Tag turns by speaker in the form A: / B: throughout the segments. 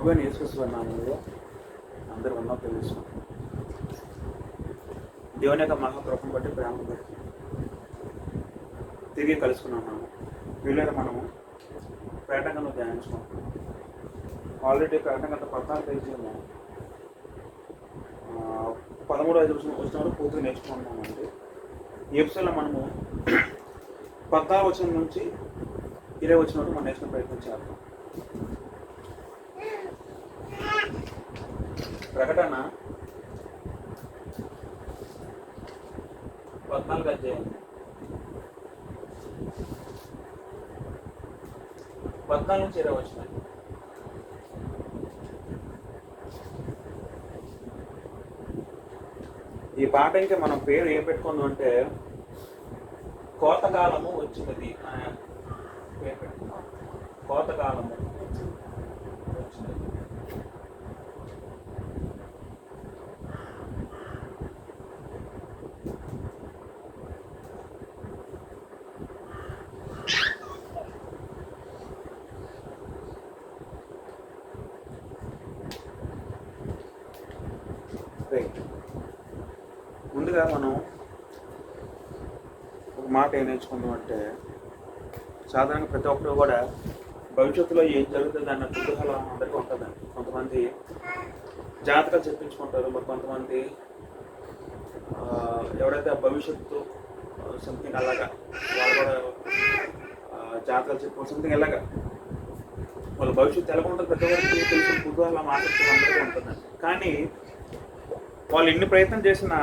A: ప్రభు అయిన యేసుక్రీస్తు నామములో అందరూ ఉన్నా తెలుసు. దేవుని యొక్క మహాకృపను బట్టి ప్రేమను బట్టి తిరిగి కలుసుకున్నాము. వీళ్ళని మనము పేటగంలో ధ్యానించుకుంటున్నాం. ఆల్రెడీ పేటగంట 14 పేజీలో 13 వచ్చినప్పుడు పూర్తిగా నేర్చుకుంటున్నామండి. ఈ ఎపిసోడ్లో మనము 14 వచనం నుంచి 20 వచనం మనం నేర్చుకునే ప్రయత్నం చేద్దాం. ప్రకటన 14 అధ్యాయం 14 నుంచి 20 వచనం. ఈ పాట ఇంకా మనం పేరు ఏం పెట్టుకుందాం అంటే కోతకాలము వచ్చినది అనే పేరు పెట్టుకున్నాం. కోతకాలము వచ్చినది. ముందుగా మనం ఒక మాట ఏం నేర్చుకుందాం అంటే, సాధారణంగా ప్రతి ఒక్కరు కూడా భవిష్యత్తులో ఏం జరుగుతుంది అన్న కుతూహలం అందరికీ ఉంటుందండి. కొంతమంది జాతకాలు చెప్పించుకుంటారు, మరి కొంతమంది ఎవరైతే భవిష్యత్తు సంథింగ్ అలాగా వాళ్ళు కూడా జాతకాలు చెప్పుకో సంథింగ్ ఎలాగా వాళ్ళ భవిష్యత్తు ఎలా ఉంటుంది ప్రతి ఒక్కరికి తెలిసిన కుతూహలం ఆసక్తి అందరికీ ఉంటుందండి. కానీ వాళ్ళు ఎన్ని ప్రయత్నం చేసినా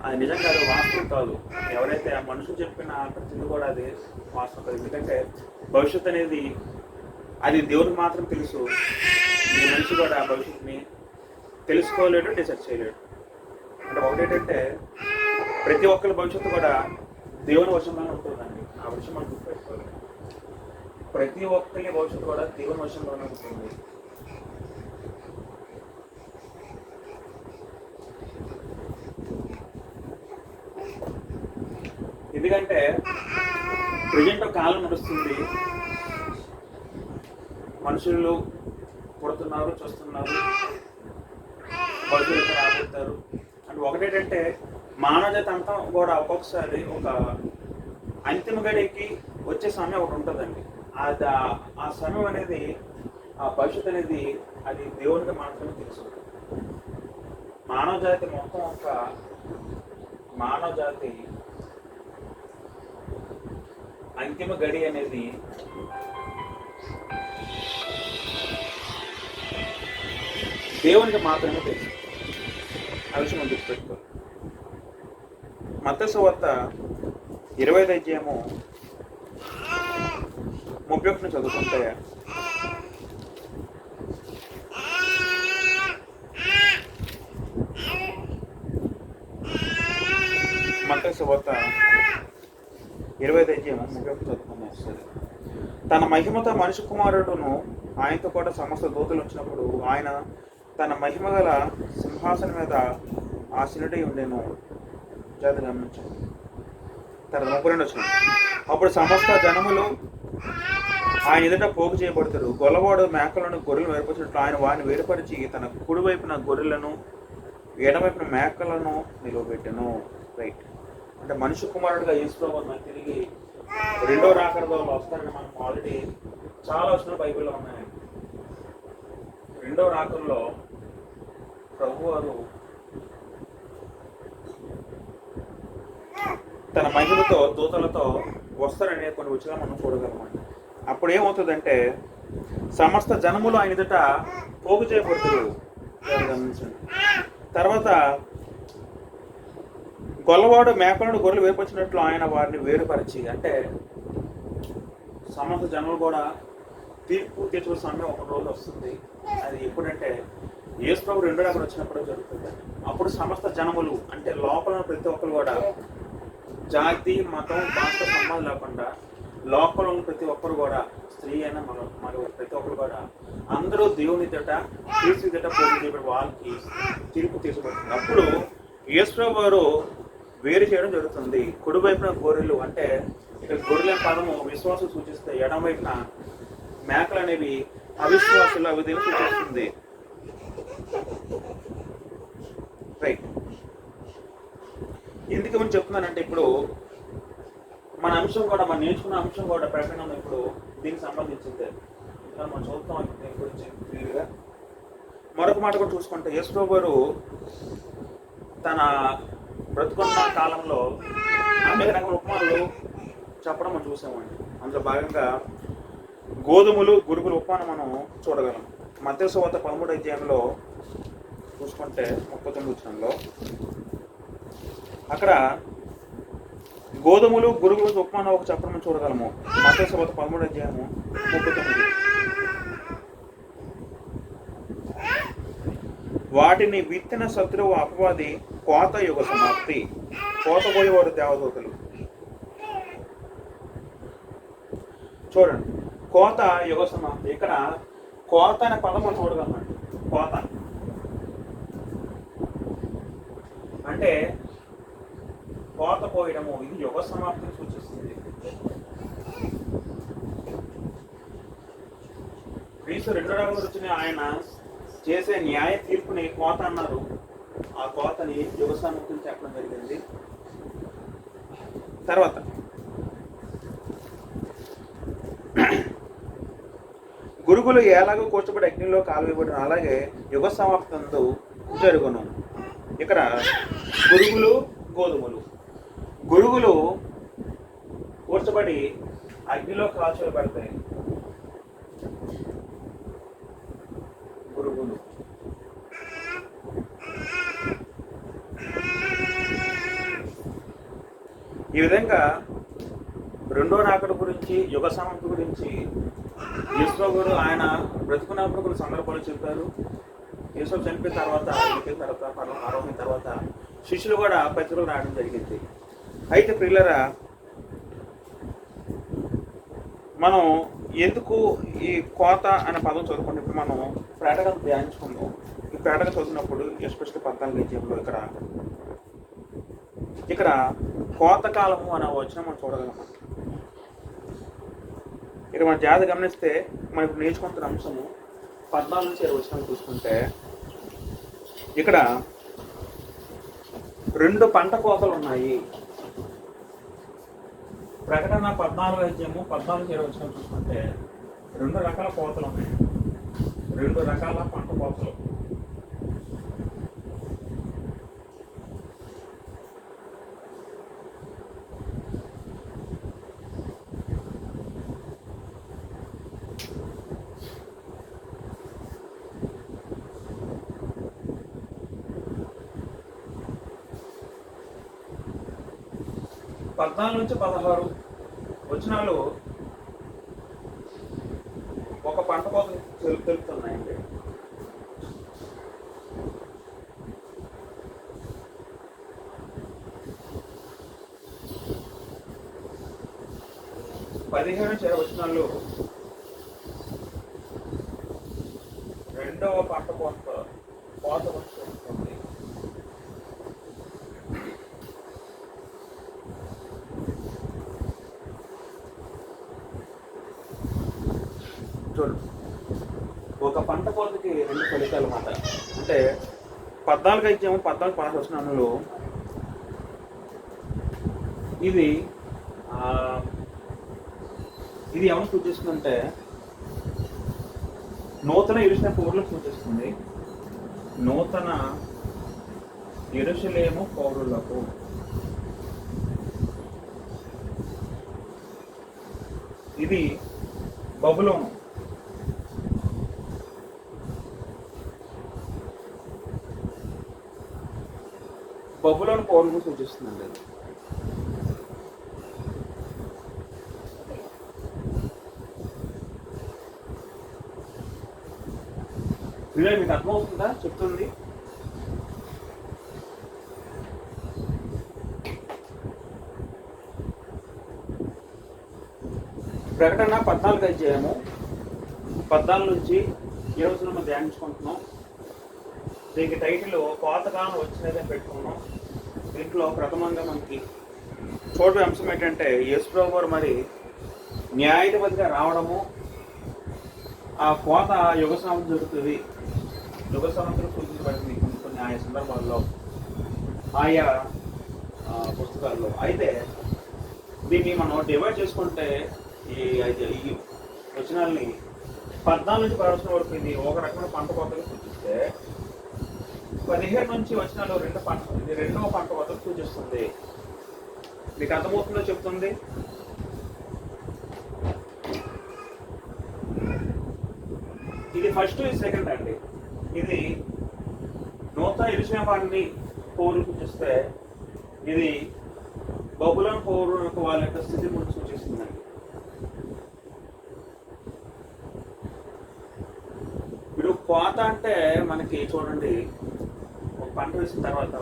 A: అది నిజంగా అది వాస్తవం కాదు. ఎవరైతే ఆ మనుషులు చెప్పిన ప్రతిదీ కూడా అది వాస్తవం కాదు. ఎందుకంటే భవిష్యత్తు అనేది అది దేవునికి మాత్రం తెలుసు. ఈ మనిషి కూడా ఆ భవిష్యత్తుని తెలుసుకోలేడు, డిసైడ్ చేయలేడు. అంటే ఒకటేంటంటే ప్రతి ఒక్కరి భవిష్యత్తు కూడా దేవుని వశంలోనే ఉంటుందండి. ఆ విషయం మనం గుర్తుపెట్టుకోవాలి. ప్రతి ఒక్కరి భవిష్యత్తు కూడా దేవుని వశంలోనే ఉంటుంది. ఎందుకంటే ప్రజెంట్ కాలం నడుస్తుంది, మనుషులు పుడుతున్నారు, చూస్తున్నారు, భవిష్యత్తు రాబోతారు. అంటే ఒకటేంటంటే మానవ జాతి అంతా కూడా ఒక్కొక్కసారి ఒక అంతిమ గడికి వచ్చే సమయం ఒకటి ఉంటుందండి. ఆ సమయం అనేది, ఆ భవిష్యత్తు అనేది అది దేవునికి మాత్రమే తెలుసు. మానవ జాతి మొత్తం మానవ జాతి అంతిమ గడి అనేది దేవునికి మాత్రమే తెలుసు. ఆ విషయం మనం గుర్తుపెట్టుకోవాలి. మత్తయి సువార్త 25 అధ్యాయము 31 చదువుకుంటే, మత్తయి సువార్త 25 అధ్యాయం 31 చదువుకుని వస్తుంది. తన మహిమతో మనిషి కుమారుడును ఆయనతో కూడా సమస్త దూతలు వచ్చినప్పుడు ఆయన తన మహిమ గల సింహాసనం మీద ఆసీనుడై ఉండేను. జాతి గమనించండి. తర్వాత 32 వచ్చిన, అప్పుడు సమస్త జనములు ఆయన ఎదుట పోగు చేయబడతారు. గొల్లవాడు మేకలను గొర్రెలను వేరుపరిచినట్లు ఆయన వారిని వేరుపరిచి తన కుడివైపున గొర్రెలను ఎడవైపున మేకలను నిలవబెట్టెను. రైట్. అంటే మనిషి కుమారుడుగా యేసుప్రభువు మనకు తిరిగి రెండో రాకడలో వస్తారని మనం ఆల్రెడీ చాలా వచనాలు బైబిల్లో ఉన్నాయి. రెండో రాకడలో ప్రభువారు తన మహిమతో దూతలతో వస్తారనే కొన్ని వచనాలు మనం చూడగలమండి. అప్పుడు ఏమవుతుందంటే సమస్త జనములు ఆయన ఎదుట పోగు చేయబడతారు. గమనించండి. తర్వాత గొల్లవాడు మేకలను గొర్రెలు వేరుపరిచినట్లు ఆయన వారిని వేరుపరిచి, అంటే సమస్త జనులు కూడా తీర్పు తీర్చుకునే సమయం ఒక రోజు వస్తుంది. అది ఎప్పుడంటే యేసుప్రభు రెండో రాకడ వచ్చినప్పుడు జరుగుతుంది. అప్పుడు సమస్త జనములు అంటే లోపల ప్రతి ఒక్కరు కూడా జాతి మతం భాష సంబంధం లేకుండా లోపల ఉన్న ప్రతి ఒక్కరు కూడా స్త్రీ అయినా మరి ప్రతి ఒక్కరు కూడా అందరూ దేవుని ఎదుట తీర్పు ఎదుట పోటీ చేయబడి వాళ్ళకి తీర్పు తీర్చబడుతుంది. అప్పుడు యేసుప్రభు వారు వేరు చేయడం జరుగుతుంది. కుడి వైపున గొర్రెలు, అంటే ఇక్కడ గొర్రెల పదము విశ్వాసం సూచిస్తే, ఎడమ వైపున మేకలు అనేవి అవిశ్వాసుల విధిని సూచిస్తుంది. రైట్. ఎందుకు ఏమని చెప్తున్నానంటే ఇప్పుడు మన అంశం కూడా మనం నేర్చుకున్న అంశం కూడా ప్రకటన ఇప్పుడు దీనికి సంబంధించిందే. మనం చూద్దాం దీని గురించి క్లియర్గా. మరొక మాట కూడా చూసుకుంటే యేసు గారు తన బ్రతుకున్న కాలంలో అనేక రకమైన ఉపమానాలు చెప్పడం మనం చూసామండి. అందులో భాగంగా గోధుమలు గురుగుల ఉపమానం మనం చూడగలం. మత్తయి సువార్త 13వ అధ్యాయంలో చూసుకుంటే 39వ వచనంలో అక్కడ గోధుమలు గురుగుల ఉపమానం ఒక చెప్పడం మనం చూడగలము. మత్తయి సువార్త 13వ అధ్యాయము 39. వాటిని విత్తిన శత్రువు అపవాది, కోత యుగ సమాప్తి. కోత పోయేవాడు దేవదూతలు. చూడండి, కోత యుగ సమాప్తి. ఇక్కడ కోత అనే పదం మనం చూడగలమండి. కోత అంటే కోత పోయడము, ఇది యుగ సమాప్తిని సూచిస్తుంది. క్రీస్తు రెండో రాకడ వచ్చిన ఆయన చేసే న్యాయ తీర్పుని కోత అన్నారు. ఆ కోతని యుగ సమాప్తిని చెప్పడం జరిగింది. తర్వాత గురుగులు ఎలాగో కూర్చోబడి అగ్నిలో కాలువేయబడిన అలాగే యుగ సమాప్తంతో జరుగును. ఇక్కడ గురుగులు గోధుమలు. గురుగులు కూర్చబడి అగ్నిలో కాల్చబడతాయి. గురుగులు ఈ విధంగా రెండో రాకడ గురించి, యుగ సమాప్తి గురించి యేసు గారు ఆయన బ్రతుకున్నప్పుడు కొన్ని సందర్భాలు చెప్పారు. యేసు చనిపోయిన తర్వాత, ఆరోగ్యం తర్వాత శిష్యులు కూడా పత్రికలు రాయడం జరిగింది. అయితే ప్రియులరా, మనం ఎందుకు ఈ కోత అనే పదం చదువుకుంటే ఇప్పుడు మనం ప్రకటన ధ్యానించుకుందాం. ఈ ప్రకటన చదువుతున్నప్పుడు ఎస్పెషల్లీ 14వ అధ్యాయంలో ఇక్కడ కోతకాలము అనే వచనం మనం చూడగలం. ఇక మన జాగ్రత్త గమనిస్తే మనం ఇప్పుడు నేర్చుకుంటున్న అంశము 14 నుంచి 20 వచనం చూసుకుంటే ఇక్కడ 2 పంట కోతలు ఉన్నాయి. ప్రకటన 14వ అధ్యాయము 14 నుంచి 20 వచనం చూసుకుంటే 2 రకాల కోతలు ఉన్నాయి. 2 రకాల పంట కోతలు. నుంచి 16 వచనాలు ఒక పంట కోత తెలుపుతున్నాయండి. నుంచి 20 వచనాలు రెండవ పంట కోత వస్తుంది. ఒక పంట కోతకి 2 ఫలితాలు అన్నమాట. అంటే 14 అధ్యాయము 14-16 వచనంలో ఇది ఏమని సూచిస్తుందంటే నూతన యెరూషలేము పౌరులకు సూచిస్తుంది. నూతన యెరూషలేము పౌరులకు. ఇది బబులోను. బబులోను పౌరులను సూచిస్తుందండి. మీకు అర్థమవుతుందా చెప్తుంది? ప్రకటన 14 అధ్యాయము 14 నుంచి 20 మనం ధ్యానించుకుంటున్నాం. దీనికి టైటిల్ కోతకాలం వచ్చినదని పెట్టుకున్నాం. దీంట్లో ప్రథమంగా మనకి చూడే అంశం ఏంటంటే యేసు ప్రభువు మరి న్యాయాధిపతిగా రావడము, ఆ కోత యుగ సంవత్సరం జరుగుతుంది. యుగ సంవత్సరం సూచించబడింది కొన్ని కొన్ని ఆయా సందర్భాల్లో, ఆయా పుస్తకాల్లో. అయితే దీన్ని మనం డివైడ్ చేసుకుంటే ఈ వచనాల్ని 14 నుంచి 16 వరకు ఇది ఒక రకమైన పంట కోతలు సూచిస్తే, 15 నుంచి వచనాలు రెండవ పంట కోతలు సూచిస్తుంది. మీకు అర్థమవుతుందో చెప్తుంది. ఇది ఫస్ట్, ఇది సెకండ్ అండి. ఇది నూతన యెరూషలేముని పౌరులు సూచిస్తే, ఇది బబులోను పౌరులకు వాళ్ళ యొక్క స్థితి గురించి సూచిస్తుందండి. ఇప్పుడు కోత అంటే మనకి చూడండి, ఒక పంట వేసిన తర్వాత,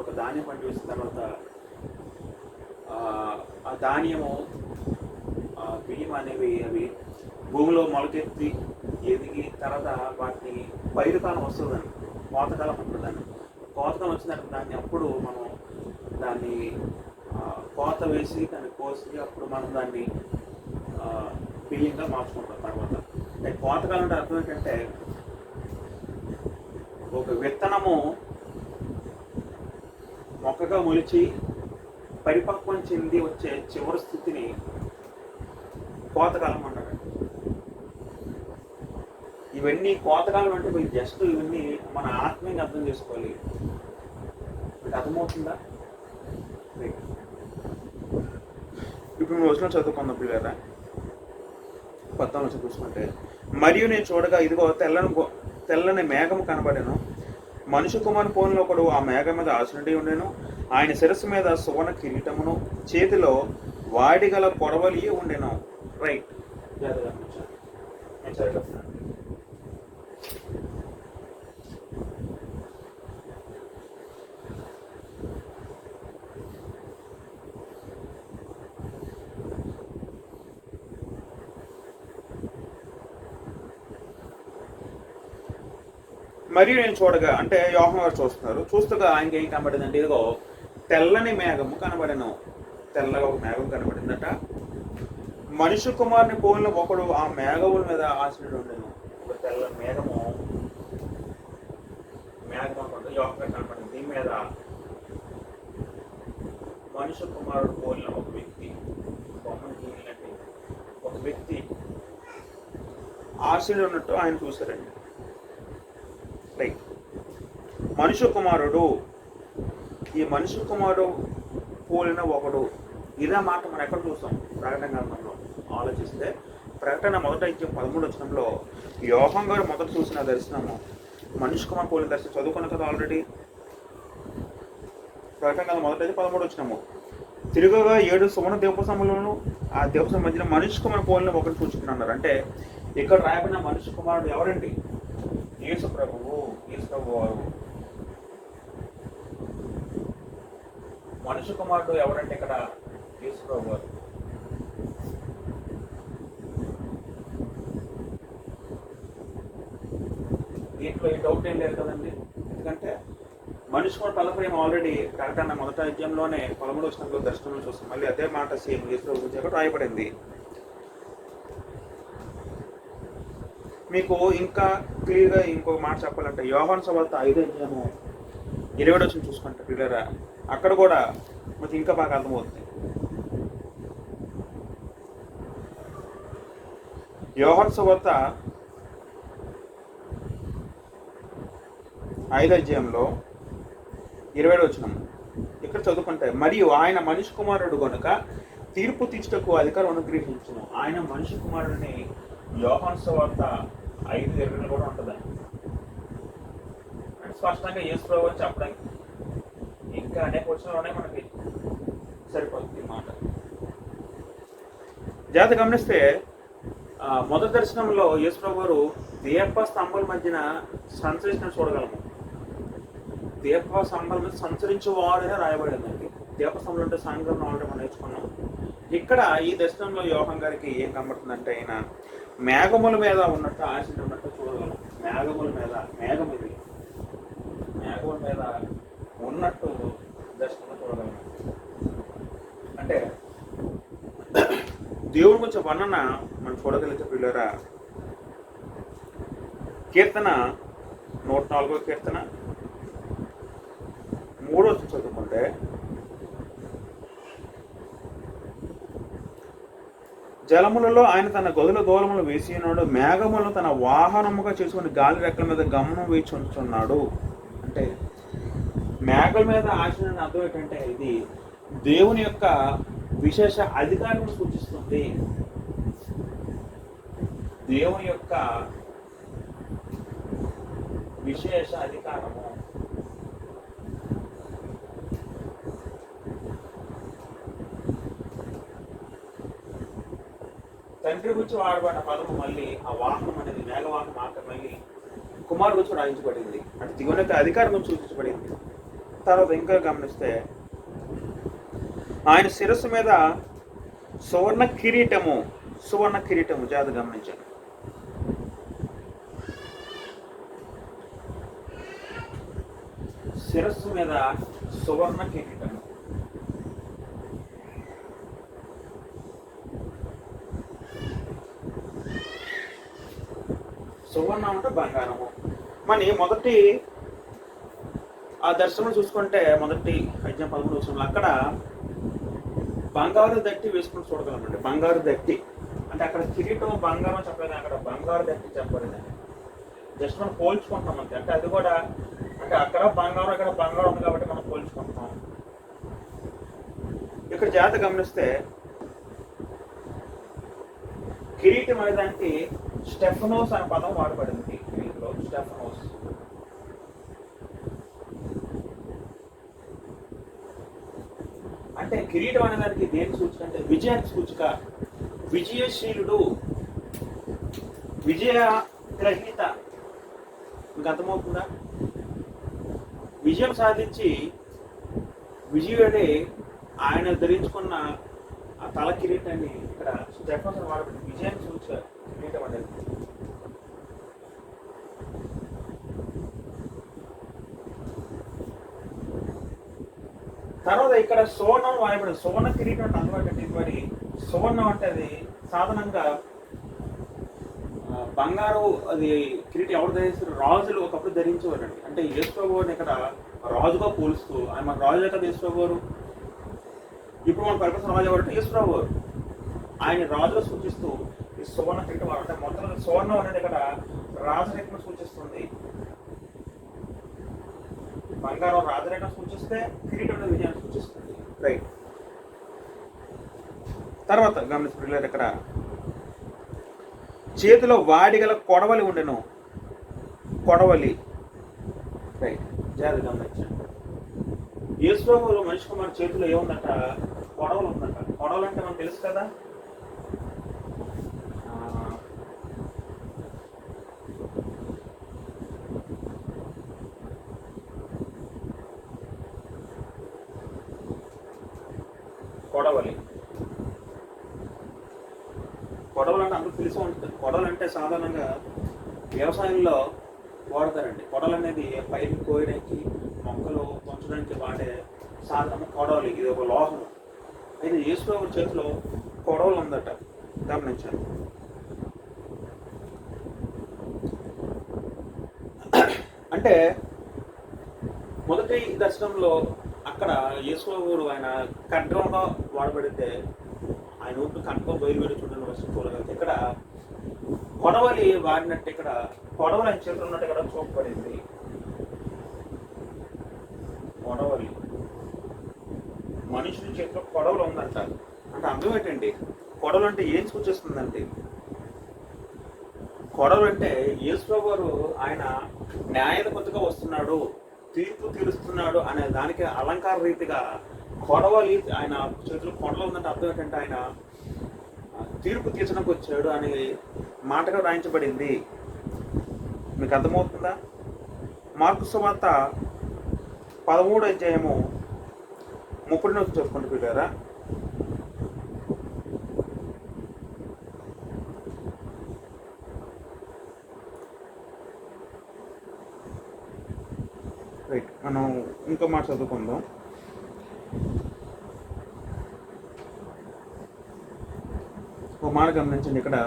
A: ఒక ధాన్యం పంట వేసిన తర్వాత ఆ ధాన్యము బియ్యం అనేవి అవి భూమిలో మొలకెత్తి ఎదిగి తర్వాత వాటిని పైరు కాలం వస్తుందండి, కోతకాలం ఉంటుందండి. కోతకాలం వచ్చిన దాన్ని అప్పుడు మనం దాన్ని కోత వేసి దాన్ని కోసి అప్పుడు మనం దాన్ని బియ్యంగా మార్చుకుంటాం తర్వాత. కోతకాలం అంటే అర్థం ఏంటంటే, ఒక విత్తనము మొక్కగా మొలిచి పరిపక్వం చెంది వచ్చే చివరి స్థితిని కోతకాలం అంటారు. ఇవన్నీ కోతకాలం అంటే మీరు జస్ట్ ఇవన్నీ మన ఆత్మీయంగా అర్థం చేసుకోవాలి. మీకు అర్థమవుతుందా? ఇప్పుడు మేము వచ్చిన చదువుకుందాం పిల్లరా. 14 చూసుకుంటే, మరియు నేను చూడగా ఇదిగో తెల్లని మేఘము కనబడెను. మనుష్య కుమారుని పోలిన ఒకడు ఆ మేఘం మీద ఆసనుడి ఉండెను. ఆయన శిరస్సు మీద సువర్ణ కిరీటమును, చేతిలో వాడిగల కొడవలి ఉండెను. రైట్, మరియు నేను చూడగా అంటే యోహాను గారు చూస్తున్నారు. చూస్తగా ఆయనకి ఏం కనబడిందంటే, ఇదిగో తెల్లని మేఘము కనబడెను. తెల్లగా ఒక మేఘం కనబడిందట. మనుష్య కుమారుని పోలిన ఒకడు ఆ మేఘముల మీద ఆసనుడు ఉండెను. ఒక తెల్ల మేఘం అనుకుంటే యోహాను కనబడింది. దీని మీద మనుష్య కుమారుడు పోలిన ఒక వ్యక్తి, బొమ్మను గీలినట్టు ఒక వ్యక్తి ఆసనుడు ఉన్నట్టు ఆయన చూశారండి. రైట్, మనుష్య కుమారుడు, ఈ మనుష్య కుమారుడు పోలిన ఒకడు, ఇదే మాట మనం ఎక్కడ చూస్తాం? ప్రకటన గ్రంథంలో ఆలోచిస్తే, ప్రకటన 1:13 యోహాను గారు మొదట చూసిన దర్శనము మనుష్య కుమార్ పోలిన దర్శనం చదువుకున్న కదా ఆల్రెడీ. ప్రకటన గ్రంథం 1:13 తిరుగుగా 7 సువర్ణ దీపస్తంభములను, ఆ దీపస్తంభం మధ్యన మనుష్య కుమార్ పోలిన ఒకటి సూచిస్తున్నారు. అంటే ఇక్కడ రాయబడిన మనుష్య కుమారుడు ఎవరండి? యేసు ప్రభువు. యేసు ప్రభు వారు మనుష్య కుమారుడు ఎవరంటే ఇక్కడ యేసు ప్రభు వారు. దీంట్లో ఈ డౌట్ ఏం లేదు కదండి. ఎందుకంటే మనుష్య కుమారుడు పలప్రేమ ఆల్రెడీ ప్రకటన 1వ అధ్యాయంలోనే 13వ వచనంలో దర్శనంలో చూస్తాం. మళ్ళీ అదే మాట సేమ్ యేసు ప్రభు గురించి అక్కడ రాయబడింది. మీకు ఇంకా క్లియర్గా ఇంకొక మాట చెప్పాలంటే, యోహాను సువార్త 5వ అధ్యాయము 20వ వచనం చూసుకుంటే పిల్లరా, అక్కడ కూడా మనకి ఇంకా బాగా అర్థమవుతుంది. యోహాను సువార్త 5వ అధ్యాయంలో 20వ వచనం ఇక్కడ చదువుకుంటే, మరియు ఆయన మనిషి కుమారుడు కనుక తీర్పు తీర్చుటకు అధికారం అనుగ్రహించును. ఆయన మనిషి కుమారుడిని యోహాను సువార్త 5:20 కూడా ఉంటుందండి. స్పష్టంగా యేసు ప్రభువు అని చెప్పడానికి ఇంకా అనేక వచనాలునే మనకి సరిపోతుంది మాట. జాగ్రత్త గమనిస్తే మొదటి దర్శనంలో యేసు ప్రభు గారు దీప స్తంభాల మధ్యన సంచరించిన చూడగలము. దీప స్తంభాల మీద సంచరించేవాడనే రాయబడిందండి. దీప స్తంభాలు అంటే సాయంత్రం ఆల్రెడీ మనం నేర్చుకున్నాం. ఇక్కడ ఈ దర్శనంలో యోహాను గారికి ఏం కనబడుతుందంటే, ఆయన మేఘముల మీద ఉన్నట్టు ఆశలు ఉన్నట్టు చూడగలం. మేఘముల మీద, మేఘం ఇది మేఘముల మీద ఉన్నట్టు దర్శనంలో చూడగలం. అంటే దేవుడి గురించి వర్ణన మనం చూడగలిగితే పిల్లరా, కీర్తన 104 కీర్తన 3 చదువుకుంటే, జలములలో ఆయన తన గదుల దూలములు వేసి ఉన్నాడు, మేఘములను తన వాహనముగా చేసుకుని గాలి రెక్కల మీద గమనం వేచి ఉంచుతున్నాడు. అంటే మేఘల మీద ఆశీన అర్థం ఏంటంటే ఇది దేవుని యొక్క విశేష అధికారం సూచిస్తుంది. దేవుని యొక్క విశేష అధికారము. తండ్రి గురించి వాడబడిన పదము మళ్ళీ ఆ వాహనం అనేది మేఘవాహనం మాట మళ్ళీ కుమారు గురించి రాయించబడింది. అంటే దేవుని యొక్క అధికారం గురించి సూచించబడింది. తర్వాత ఇంకా గమనిస్తే ఆయన శిరస్సు మీద సువర్ణ కిరీటము జాగ్రత్త గమనించాను. శిరస్సు మీద సువర్ణ కిరీటము. సువర్ణం అంటే బంగారము. మన మొదటి ఆ దర్శనం చూసుకుంటే మొదటి అధ్యాయం 13 అక్కడ బంగారు దట్టి వేసుకుని చూడగలమండి. బంగారు దట్టి అంటే అక్కడ కిరీటం బంగారం చెప్పలేదు, అక్కడ బంగారు దట్టి చెప్పబడింది. జస్ట్ మనం పోల్చుకుంటాం అంతే. అంటే అది కూడా అంటే అక్కడ బంగారం ఇక్కడ బంగారం ఉంది కాబట్టి మనం పోల్చుకుంటాం. ఇక్కడ జాగ్రత్త గమనిస్తే కిరీటం అనే దానికి స్టెఫనోస్ అనే పదం వాడబడింది. కిరీటంలో స్టెఫనోస్. అంటే కిరీటం అనే దానికి దేని సూచిక అంటే విజయానికి సూచిక. విజయశీలుడు, విజయ గ్రహీత. మీకు అర్థమవుతుందా? విజయం సాధించి విజయుడే ఆయన ధరించుకున్న ఆ తల కిరీటాన్ని ఇక్కడ స్టెఫనోస్ వాడబడింది. విజయానికి సూచిక కిరీటం అనేది. తర్వాత ఇక్కడ సువర్ణం వాడబడింది. సువర్ణ కిరీటం అంటే అందుబాటు. మరి సువర్ణం అంటే అది సాధారణంగా బంగారు అది కిరీటం ఎవరు ధరిస్తారు? రాజులు ఒకప్పుడు ధరించేవారండి. అంటే యేసుప్రభువుని ఇక్కడ రాజుగా పోలుస్తూ ఆయన రాజు కదా యేసుప్రభువారు. ఇప్పుడు మన పరిపూర్ణ రాజు ఎవరంటే యేసుప్రభువారు. ఆయన రాజుగా సూచిస్తూ ఈ సువర్ణ కిరీటం అంటే మొత్తం సువర్ణం అనేది ఇక్కడ రాజరేఖను సూచిస్తుంది. బంగారం రాజరేఖను సూచిస్తే కిరీటం అనేది విజయాన్ని సూచిస్తుంది. రైట్. తర్వాత గమనించలేదు ఇక్కడ చేతిలో వాడిగల కొడవలి ఉండెను. కొడవలి. రైట్. జాగ్రత్త గమనించండి. యేసుప్రభువు మనిషి కుమార్ చేతిలో ఏముందట? కొడవలు ఉందట. కొడవలు అంటే మనకు తెలుసు కదా, కొడవలి. కొడవలు అంటే అందరూ తెలిసి ఉంటుంది. కొడవలు అంటే సాధారణంగా వ్యవసాయంలో వాడతారండి. కొడవలు అనేది పైరు కోయడానికి, మొక్కలు పెంచడానికి వాడే సాధనము కొడవలి. ఇది ఒక లోహం. అయితే యేసుప్రభువు చేతిలో కొడవలు ఉందట. గమనించాను. అంటే మొదటి దర్శనంలో అక్కడ యేసుప్రభువు ఆయన ఖడ్గంగా వాడబడితే ఆయన ఊపిరి ఖడ్గం బయలువెళ్ళి చూడని వస్తు చూడగలిగితే ఇక్కడ కొడవలి వాడినట్టు ఇక్కడ కొడవలి ఆయన చేతులు ఉన్నట్టు ఇక్కడ చూపబడింది. కొడవలి మనుషుని చేతిలో కొడవలు ఉందంట. అంటే అర్థం ఏంటండి? కొడవలు అంటే ఏం సూచిస్తుందండి? కొడవలు అంటే యేసుప్రభువు ఆయన న్యాయాధిపతిగా వస్తున్నాడు, తీర్పు తీరుస్తున్నాడు అనే దానికి అలంకార రీతిగా కొడవలి ఆయన చేతులు కొడవలు ఉందంటే అర్థం ఏంటంటే ఆయన తీర్పు తీర్చడానికి వచ్చాడు అనే మాటగా రాయించబడింది. మీకు అర్థమవుతుందా? మార్కు సువార్త 13వ అధ్యాయము 30 చూసుకుంటూ పిల్లారా. రైట్. మనం ఇంకో మాట చదువుకుందాం. ఒక మాట గమనించండి. ఇక్కడ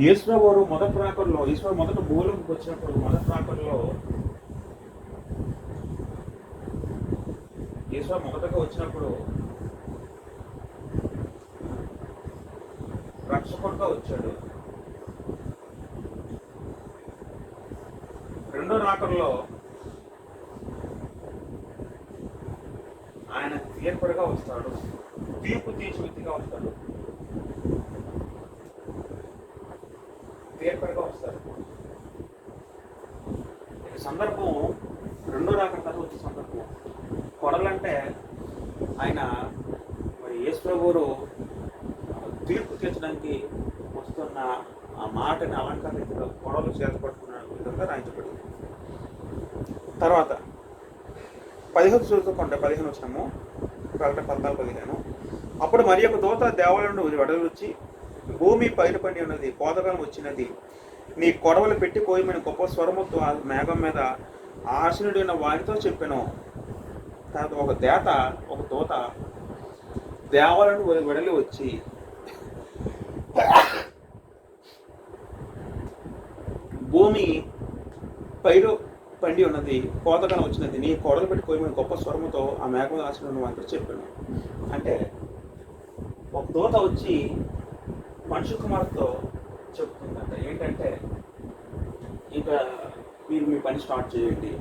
A: యేసుప్రభు వారు మొదటి రాకడలో, యేసుప్రభు మొదట భూలోకి వచ్చినప్పుడు మొదటి రాకడలో, యేసుప్రభు మొదటగా వచ్చినప్పుడు రక్షకుడుగా వచ్చాడు. రెండో రాకడలో ఆయన తీర్పుడుగా వస్తాడు, తీర్పు తీర్చే వ్యక్తిగా వస్తాడు, తీర్పుడుగా వస్తాడు. ఈ సందర్భం రెండో రాకడ తర్వాత వచ్చే సందర్భం. కొడలంటే ఆయన మరి యేసుప్రభువు తీర్పు తీర్చడానికి వస్తున్న ఆ మాటని అలంకరించిన కొడలు చేతపడుతున్న విధంగా రాయించబడింది. తర్వాత 15 చూసుకుంటే 15 వచ్చినాము, ప్రకటన 14:15. అప్పుడు మరి యొక్క దూత దేవాలయం నుండి వెడలొచ్చి, భూమి పైరుపడి ఉన్నది, కోతకాలం వచ్చినది, నీ కొడవలు పెట్టి కోయమని గొప్ప స్వరముతో ఆ మేఘం మీద ఆసీనుడైన వారితో చెప్పాను. తర్వాత ఒక దూత దేవాలయం వెడలి వచ్చి భూమి పైరు పండి ఉన్నది, కోతకాలం వచ్చినది, నీ కొడలు పెట్టి కోయమని గొప్ప స్వరముతో ఆ మేఘం ఆసీనుడైన వారితో చెప్పాను. అంటే ఒక దూత వచ్చి మనుష్య కుమార్తో చెప్తుందంట, ఏంటంటే ఇక మీరు మీ పని స్టార్ట్ చేయండి,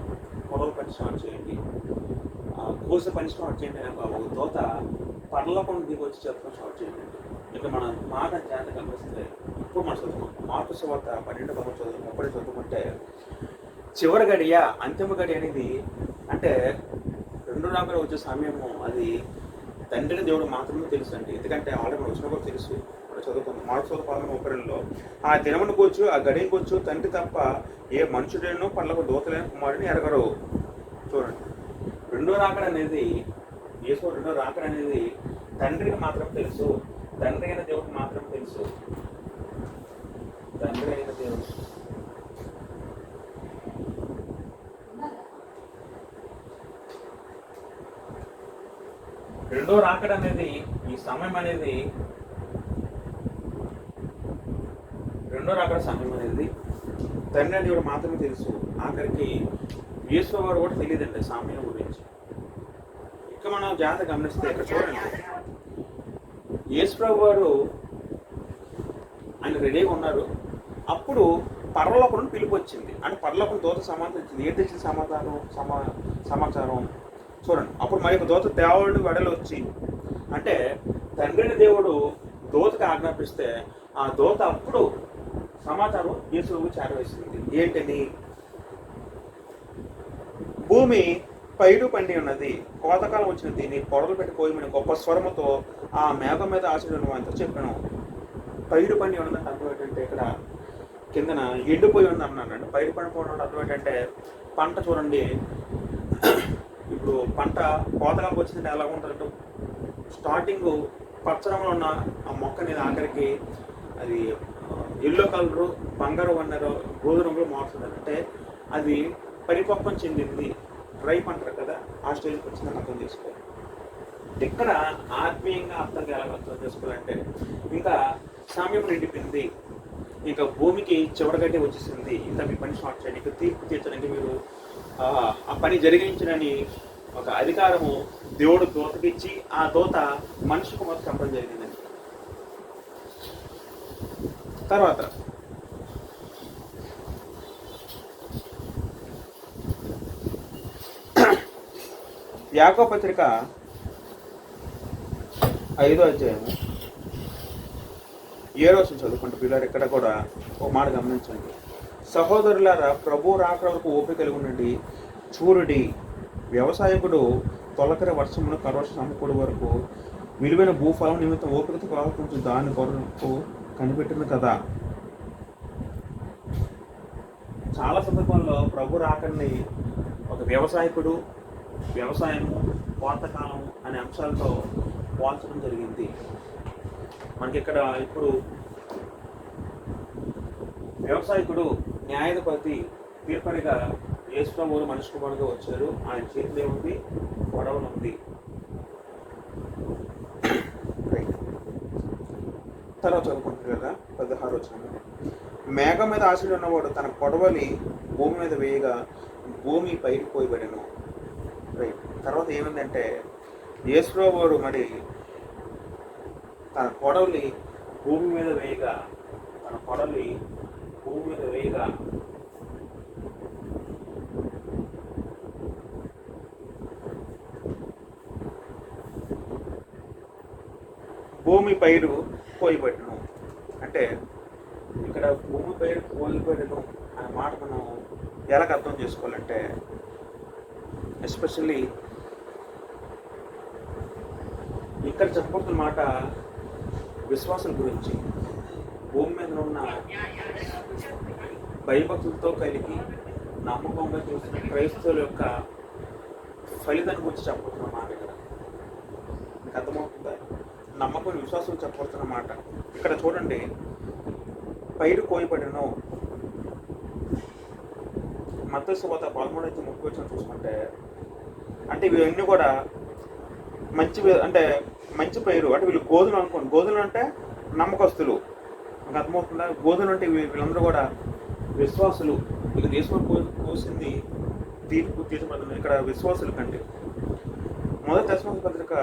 A: కొడవల పని స్టార్ట్ చేయండి, కోసే పని స్టార్ట్ చేయండి. ఒక దూత పర్లోకం దిగి వచ్చి చెప్పడం స్టార్ట్ చేయండి. ఇక మన మాట జాగ్రత్త కనిపిస్తే ఇప్పుడు మనం చదువుకుంటాం. మార్పు సువార్త 12:30 చదువుకుంటే చివరి గడియ, అంతిమ గడి అనేది అంటే రెండు రాకడ వచ్చే సమయము అది తండ్రిని దేవుడు మాత్రమే తెలుసు అండి. ఎందుకంటే ఆల్రెడీ మనం వచ్చిన కూడా తెలుసు, చదువుకుందాం. మార్పు సువార్త 12:30 ఆ దినమును కూర్చు, ఆ గడిని కూర్చు తండ్రి తప్ప ఏ మనుషుడేనో పర్లకు దూతలేని కుమారుడిని ఎరగరు. చూడండి, రెండో రాకడ అనేది, యేసు రెండో రాకడ అనేది తండ్రికి మాత్రం తెలుసు, తండ్రి అయిన దేవుడికి మాత్రం తెలుసు, తండ్రి అయిన దేవుడు. రెండో రాకడ అనేది, ఈ సమయం అనేది, రెండో రాకడ సమయం అనేది తండ్రి దేవుడు మాత్రమే తెలుసు. ఆఖరికి యేసు వారు కూడా తెలియదండి సమయం గురించి. ఇక మనం జాగ్రత్త గమనిస్తే ఇక్కడ చూడండి, యేసు వారు ఆయన రెడీగా ఉన్నారు. అప్పుడు పరలోకం పిలుపు వచ్చింది, అంటే పరలోకం దూత సమాచారం ఇచ్చింది. ఏం తెచ్చిన సమాచారం చూడండి. అప్పుడు మరి ఒక దూత దేవుడు వెడలు వచ్చి, అంటే తండ్రిని దేవుడు దూతకి ఆజ్ఞాపిస్తే ఆ దూత అప్పుడు సమాచారం యేసుకు చేరవేసింది. ఏంటని? భూమి పైరు పండి ఉన్నది, కోతకాలం వచ్చినది, నీ పొడలు పెట్టి కోయమని గొప్ప స్వరముతో ఆ మేఘం మీద ఆశీర్వదం అంతా చెప్పాను. పైరు పండి ఉన్నదంటే అర్థం ఏంటంటే ఇక్కడ కిందన ఎండిపోయి ఉంది అన్నాడు. పైరు పండిపోవడం అర్థం ఏంటంటే పంట చూడండి, ఇప్పుడు పంట కోతకాలం వచ్చిందంటే ఎలా ఉంటుందంటే స్టార్టింగ్ పచ్చరంలో ఉన్న ఆ మొక్క అనేది ఆఖరికి అది ఎల్లో కలరు, బంగారు వన్నరు, గోధుమ రంగులో మారుతుంది. అంటే అది పరిపక్వం చెందింది, రైప్ అంటారు కదా, ఆ స్టేజ్కి వచ్చిందని అర్థం చేసుకోవాలి. ఇక్కడ ఆత్మీయంగా అర్థం ఎలా అర్థం చేసుకోవాలంటే ఇంకా సమయం నిండిపోయింది, ఇంకా భూమికి చివరిగడ్డే వచ్చేసింది, ఇంకా మీ పని స్టార్ట్ చేయండి, ఇంకా తీర్పు తీర్చడానికి మీరు ఆ పని జరిగించడని ఒక అధికారము దేవుడు దూతకిచ్చి ఆ దూత మనిషికి మొత్తం చెప్పడం జరిగిందండి. తర్వాత యాకోబు పత్రిక 5వ అధ్యాయము 7వ వచనం చదువుకుంటూ పిల్లలు ఇక్కడ కూడా ఒక మాట గమనించండి. సహోదరులారా, ప్రభు రాకడ వరకు ఓపిక కలిగి ఉండండి. చూరుడి, వ్యవసాయకుడు తొలకరి వర్షమును కరోష సమకూడు వరకు విలువైన భూఫలం నిమిత్తం ఓపికతో కాకుండా దాని కొరకు కనిపెట్టింది కదా. చాలా సందర్భాల్లో ప్రభు రాకడిని ఒక వ్యవసాయకుడు, వ్యవసాయము, కోతకాలం అనే అంశాలతో పోల్చడం జరిగింది. మనకి ఇక్కడ ఇప్పుడు వ్యవసాయకుడు, న్యాయాధిపతి, తీర్పరిగా యేసుప్రభువు మనిషి కుమారుడుగా వచ్చారు. ఆయన చేతిలో ఉంది, గొడవలు ఉంది. తర్వాత చదువుకుంటారు కదా 16వ వచనం. మేఘం మీద ఆశలు ఉన్నవాడు తన కొడవలి భూమి మీద వేయగా భూమి పైకి పోయబడెను. రైట్. తర్వాత ఏమైందంటే యేసుప్రభువు వారు మరి తన కొడవలి భూమి మీద వేయగా భూమి పైరు పోయబడును. అంటే ఇక్కడ భూమి పైరు పోయబడును అనే మాట మనం ఎలాగ అర్థం చేసుకోవాలంటే, ఎస్పెషల్లీ ఇక్కడ చెప్పబడుతున్న మాట విశ్వాసుల గురించి. భూమి మీద ఉన్న భయభక్తులతో కలిగి నమ్మకంగా చూసిన క్రైస్తవుల యొక్క ఫలితాన్ని గురించి చెప్పబడుతున్న మాట ఇక్కడ. మీకు అర్థమవుతుందా? నమ్మకం విశ్వాసం చెప్పబడుతున్న మాట ఇక్కడ చూడండి. పైరు కోయబడిను. మత్తయి సువార్త 13:30 చూసుకుంటే, అంటే ఇవన్నీ కూడా మంచి పైరు. అంటే వీళ్ళు గోధులు అనుకోండి. గోధులు అంటే నమ్మకస్తులు. మీకు అర్థమవుతుందా? గోధులు అంటే వీళ్ళందరూ కూడా విశ్వాసులు. ఇక దేశంలో కోసింది తీర్చబడుతుంది ఇక్కడ విశ్వాసులు కంటే. మొదటి దశమ పత్రిక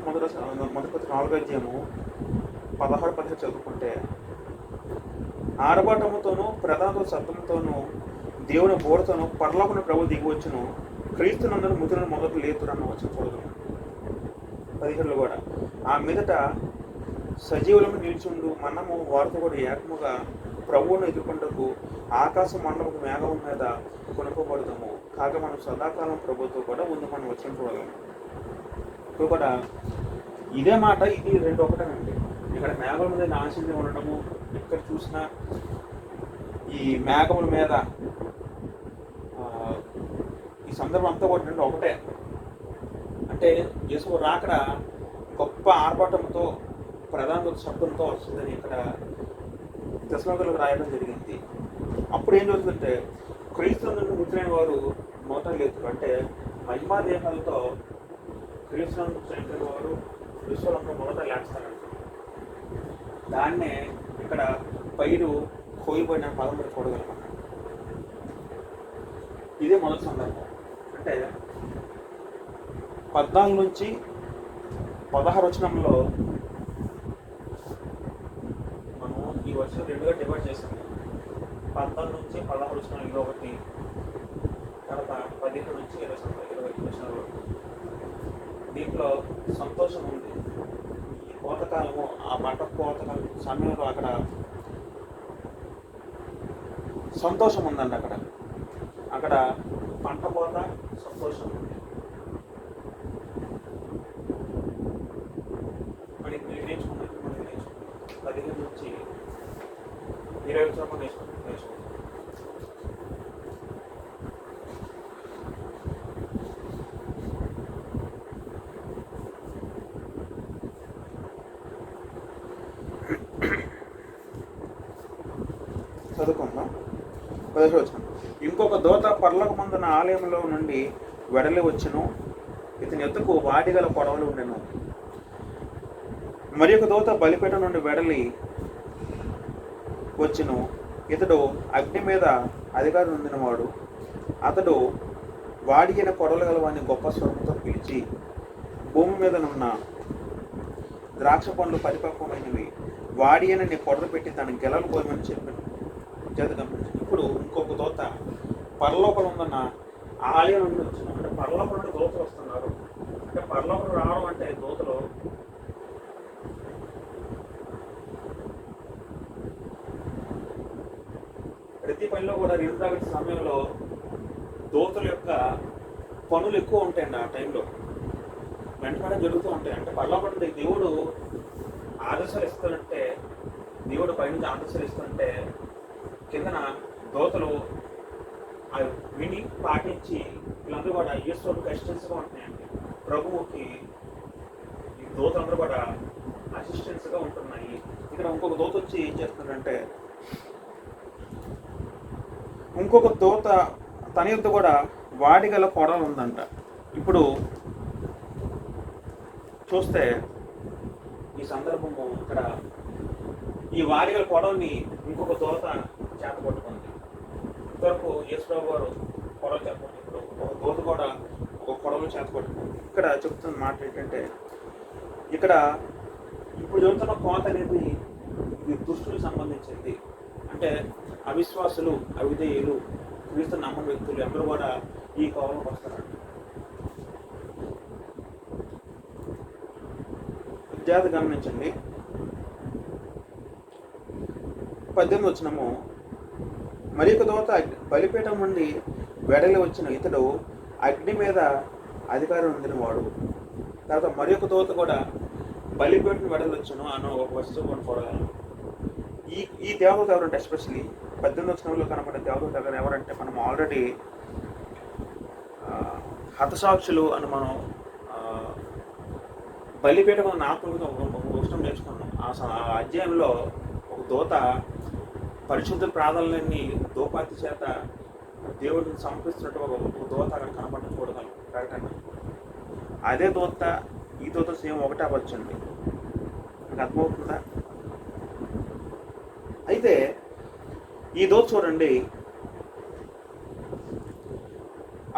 A: మొదటి 4వ అధ్యాయము 16 చదువుకుంటే, ఆరబాటముతోనూ ప్రధాన శబ్దంతోనూ దేవుని బోరతోనూ పరలోకమున ప్రభు దిగివచ్చును, క్రీస్తునందరూ మృతులను మొదట లేతురన్న వచ్చిన చూడదు. 17 కూడా, ఆ మీదట సజీవులను నిలిచిండు మనము వారితో కూడా ఏకముగా ప్రభువును ఎదుర్కొంటకు ఆకాశ మండపపు మేఘం మీద కొనుక్కోబడతాము. కాగా మనం సదాకాలం ప్రభుత్వం కూడా ముందు మనం వచ్చిన చూడగలము. ఇప్పుడు కూడా ఇదే మాట, ఇది రెండు ఒకటేనండి. ఇక్కడ మేఘముల మీద ఆశీర్వాదం ఉండటము, ఇక్కడ చూసిన ఈ మేఘముల మీద ఈ సందర్భం అంతా కూడా రెండు ఒకటే. అంటే యేసు రాకడ గొప్ప ఆర్భాటంతో ప్రధాన శబ్దంతో వస్తుందని ఇక్కడ తెస్సలోనికీయులకు రాయడం జరిగింది. అప్పుడు ఏం జరుగుతుందంటే, క్రీస్తు నుండి మృతులైన వారు మొదట లేతురు. అంటే మహిమా దేహాలతో క్రీస్తు నుండి చనిపోయిన వారు విశ్వలంలో మొదట లేస్తారంట. దాన్నే ఇక్కడ పైరు కోయిపోయిన పదం మీరు చూడగలమన్నమాట. ఇదే మొదటి సందర్భం. అంటే 14 నుంచి 16 వచనంలో మనం ఈ వర్షం రెండుగా డివైడ్ చేసాము. 14 నుంచి 16 వచనాలు ఇది ఒకటి, తర్వాత 15 నుంచి 20 వచనాలు. దీంట్లో సంతోషం ఉంది. ఈ కోతకాలము, ఆ పంట కోతకాలం సమయంలో అక్కడ సంతోషం ఉందండి. అక్కడ పంట కోత, సంతోషం ఉంది. మనకి నేర్చుకున్నాం 15 నుంచి 20 వరకు నేర్చుకుంటాం. చదువుకుందాం. 15 వచనం. ఇంకొక దూత పరలోకమందున ఆలయంలో నుండి వెడలి వచ్చును, ఇతని ఎత్తుకు వాడిగల కొడవలు ఉండెను. మరి ఒక దూత బలిపీఠం నుండి వెడలి వచ్చును, ఇతడు అగ్ని మీద అధికారం పొందినవాడు. అతడు వాడిగిన కొడవలు గల వాడిని గొప్ప స్వరంతో పిలిచి, భూమి మీద నున్న ద్రాక్ష పండ్లు పరిపక్వమైనవి, వాడి అని నీ కొడలు పెట్టి దాని గెలలు పోయమని చెప్పాను. ఇప్పుడు ఇంకొక దూత పరలోకం ఉందన్న ఆలయం నుండి వచ్చిన, అంటే పరలోకం నుండి దూతలు వస్తున్నారు. అంటే పరలోకం రావడం అంటే దూతలు ప్రతి పనిలో కూడా రిజర్వ్ సమయంలో దూతల యొక్క పనులు ఎక్కువ ఉంటాయండి. ఆ టైంలో వెంటనే జరుగుతూ ఉంటాయి. అంటే పరలోకం నుండి దేవుడు ఆదేశాలు ఇస్తానంటే, దేవుడు పైనుంచి ఆదేశాలు ఇస్తుంటే కిందన దూతలు విని పాటించి వీళ్ళందరూ కూడా యేసుకి అసిస్టెన్స్గా ఉంటున్నాయండి. ప్రభువుకి ఈ దూతలందరూ కూడా అసిస్టెన్స్గా ఉంటున్నాయి. ఇక్కడ ఇంకొక దూత వచ్చి ఏం చేస్తున్నారంటే, ఇంకొక దూత తన యొక్క కూడా వాడిగల కొడలు ఉందంట. ఇప్పుడు చూస్తే ఈ సందర్భము ఇక్కడ ఈ వాడిగల పొడవుని ఇంకొక దోత చేత పట్టుకుంది. ఇంతవరకు యేసుప్రభు వారు పొడవ చేత పట్టుకుంటారు, ఒక దోత కూడా ఒక పొడవలు చేత పట్టుకుంది. ఇక్కడ చెప్తున్న మాట ఏంటంటే, ఇక్కడ ఇప్పుడు చెబుతున్న కోత అనేది ఇది దుష్టులకు సంబంధించింది. అంటే అవిశ్వాసులు, అవిధేయులు, క్రీస్తు నమ్మని వ్యక్తులు అందరూ కూడా ఈ కోవలోకి వస్తారంట. జాగ్రత్త గమనించండి. 18 వచనము, మరి ఒక దోత బలిపీఠం నుండి వెడలి వచ్చిన ఇతడు అగ్ని మీద అధికారం పొందిన వాడు. తర్వాత మరి ఒక దోత కూడా బలిపీఠం వెడలి వచ్చును అన్న ఒక వస్తువు చూడగలను. ఈ దేవత ఎవరంటే, ఎస్పెషలీ 18 వచనంలో కనబడే దేవత ఎవరంటే, మనం ఆల్రెడీ హతసాక్షులు అని మనం బలిపీఠం అన్న ఆత్మీయత ఉష్ణం నేర్చుకున్నాం. ఆ అధ్యాయంలో ఒక దోత పరిశుద్ధ ప్రార్థనలన్నీ దోపాతి చేత దేవుడిని సమర్పిస్తున్నట్టు ఒక దోత అక్కడ కనపడడం చూడగలం ప్రకటన. అదే దోత ఈ దోత సేమ్ ఒకటే అవ్వచ్చండి. మీకు అర్థమవుతుందా? అయితే ఈ దోత చూడండి,